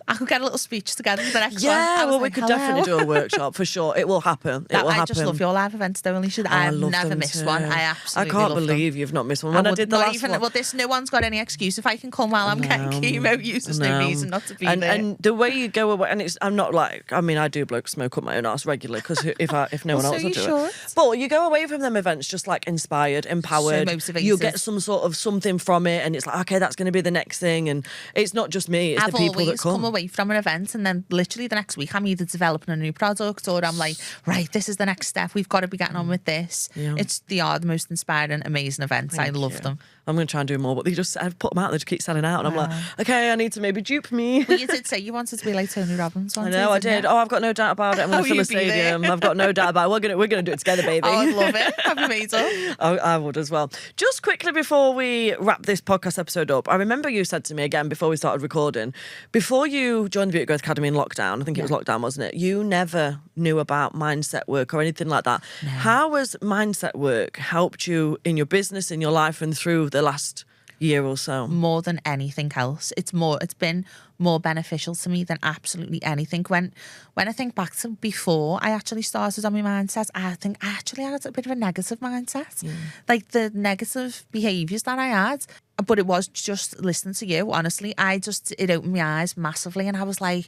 I could get a little speech together for the next one. Yeah, well, we could definitely do a workshop for sure. It will happen. I just love your live events, though, Alicia. I've never missed one. I absolutely I can't believe you've not missed one. When I did the last one. Well, no one's got any excuse. If I can come while I'm getting chemo used, there's no reason not to be there. And the way you go away, and I'm not like, I mean, I do smoke up my own arse regularly, because if no one else will do it. But you go away from them events just like inspired, empowered. So motivated. You'll get some sort of something from it, and it's like, okay, that's going to be the next thing. And it's not just me, it's the people that come. I've always come away from an event, and then literally the next week I'm either developing a new product, or I'm like, right, this is the next step. We've got to be getting on with this. Yeah. They are the most inspiring, amazing events. I love them. I'm going to try and do more. But I've put them out there to keep selling out. And I'm like, okay, I need to maybe dupe me. Well, you did say you wanted to be like Tony Robbins. I know, I did. Oh, I've got no doubt about it. I'm going to fill a stadium. I've got no doubt about it. We're going to do it together, baby. Oh, I'd love it. I'd be amazing. I would as well. Just quickly before we wrap this podcast episode up, I remember you said to me again before we started recording, before you joined the Beauty Growth Academy in lockdown, I think it was lockdown, wasn't it? You never knew about mindset work or anything like that. No. How has mindset work helped you in your business, in your life, and through the last year or so? More than anything else. It's been more beneficial to me than absolutely anything. When I think back to before I actually started on my mindset, I think I actually had a bit of a negative mindset. Like the negative behaviours that I had. But it was just listening to you, honestly. It opened my eyes massively, and I was like,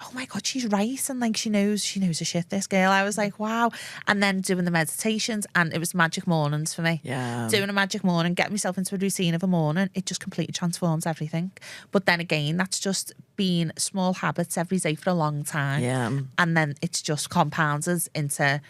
oh my God, she's right. And like, she knows her shit, this girl. I was like, wow. And then doing the meditations, and it was magic mornings for me. Yeah. Doing a magic morning, getting myself into a routine of a morning, it just completely transforms everything. But then again, that's just been small habits every day for a long time. Yeah. And then it's just compounded into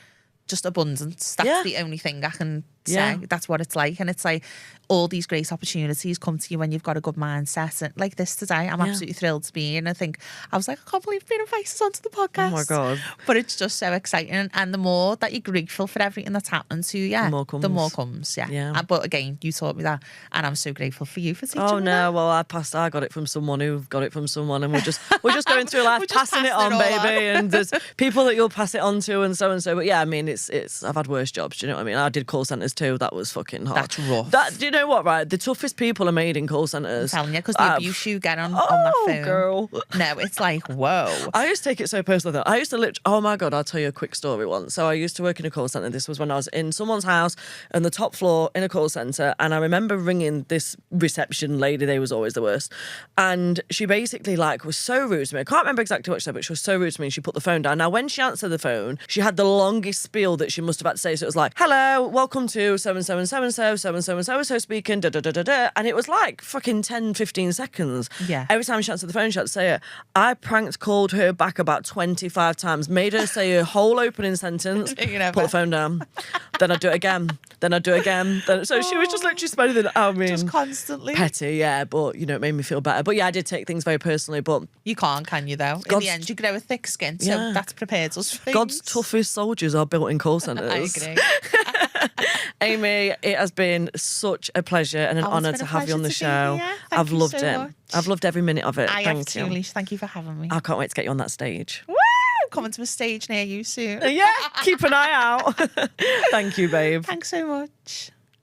just abundance. That's the only thing I can say. Yeah. That's what it's like. And it's like all these great opportunities come to you when you've got a good mindset. And like this today, I'm absolutely thrilled to be here. And I was like, I can't believe being invited onto the podcast. Oh my God. But it's just so exciting. And the more that you're grateful for everything that's happened to you, the more comes. Yeah. But again, you taught me that. And I'm so grateful for you for teaching me that. Well, I got it from someone who got it from someone, and we're just going through life passing it on, baby. And there's people that you'll pass it on to and so. But yeah, I mean, it's I've had worse jobs, do you know what I mean? I did call centres too. That was fucking hard. That's rough. Do you know what, right? The toughest people are made in call centres. I'm telling you, because the abuse you get on that phone. Girl. No, it's like, whoa. I used to take it so personally though. I used to oh my God, I'll tell you a quick story once. So I used to work in a call centre. This was when I was in someone's house on the top floor in a call centre, and I remember ringing this reception lady. They was always the worst. And she basically was so rude to me. I can't remember exactly what she said, but she was so rude to me. She put the phone down. Now, when she answered the phone, she had the longest spiel that she must have had to say. So it was like, hello, welcome to so-and-so and so-and-so, so-and-so and so-and-so speaking, da-da-da-da-da. And it was like fucking 10, 15 seconds. Yeah. Every time she answered the phone, she had to say it. I pranked called her back about 25 times, made her say her whole opening sentence, put the phone down. Then I'd do it again. So she was just literally spending it. I mean, just constantly. Petty, yeah, but it made me feel better. But yeah, I did take things very personally, but you can't, can you though? In the end, you grow a thick skin, so that's prepared us for things. God's toughest soldiers are built in call centres. I agree. Amy, it has been such a pleasure and an honour to have you on the show. I've loved it. Much. I've loved every minute of it. Thank you. Thank you for having me. I can't wait to get you on that stage. Woo! Coming to a stage near you soon. Yeah, keep an eye out. Thank you, babe. Thanks so much.